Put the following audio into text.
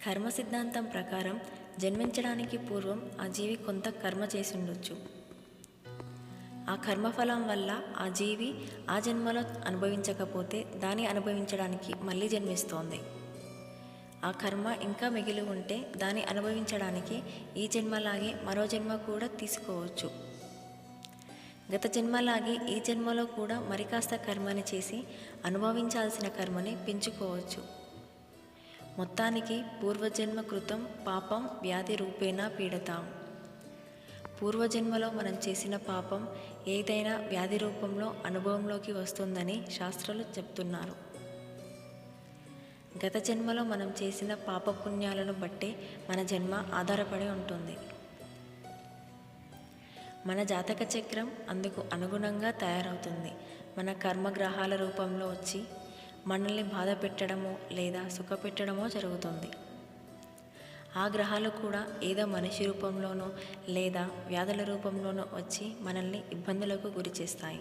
కర్మ సిద్ధాంతం ప్రకారం జన్మించడానికి పూర్వం ఆ జీవి కొంత కర్మ చేసి ఉండొచ్చు. ఆ కర్మఫలం వల్ల ఆ జీవి ఆ జన్మలో అనుభవించకపోతే దాన్ని అనుభవించడానికి మళ్ళీ జన్మిస్తోంది. ఆ కర్మ ఇంకా మిగిలి ఉంటే దాన్ని అనుభవించడానికి ఈ జన్మలాగే మరో జన్మ కూడా తీసుకోవచ్చు. గత జన్మలాగే ఈ జన్మలో కూడా మరికాస్త కర్మని చేసి అనుభవించాల్సిన కర్మని పెంచుకోవచ్చు. మొత్తానికి పూర్వజన్మ కృతం పాపం వ్యాధి రూపేణ పీడతాం. పూర్వజన్మలో మనం చేసిన పాపం ఏదైనా వ్యాధి రూపంలో అనుభవంలోకి వస్తుందని శాస్త్రాలు చెప్తున్నారు. గత జన్మలో మనం చేసిన పాపపుణ్యాలను బట్టే మన జన్మ ఆధారపడి ఉంటుంది. మన జాతక చక్రం అందుకు అనుగుణంగా తయారవుతుంది. మన కర్మగ్రహాల రూపంలో వచ్చి మనల్ని బాధ పెట్టడమో లేదా సుఖపెట్టడమో జరుగుతుంది. ఆ గ్రహాలు కూడా ఏదో మనిషి రూపంలోనో లేదా వ్యాధుల రూపంలోనో వచ్చి మనల్ని ఇబ్బందులకు గురి చేస్తాయి.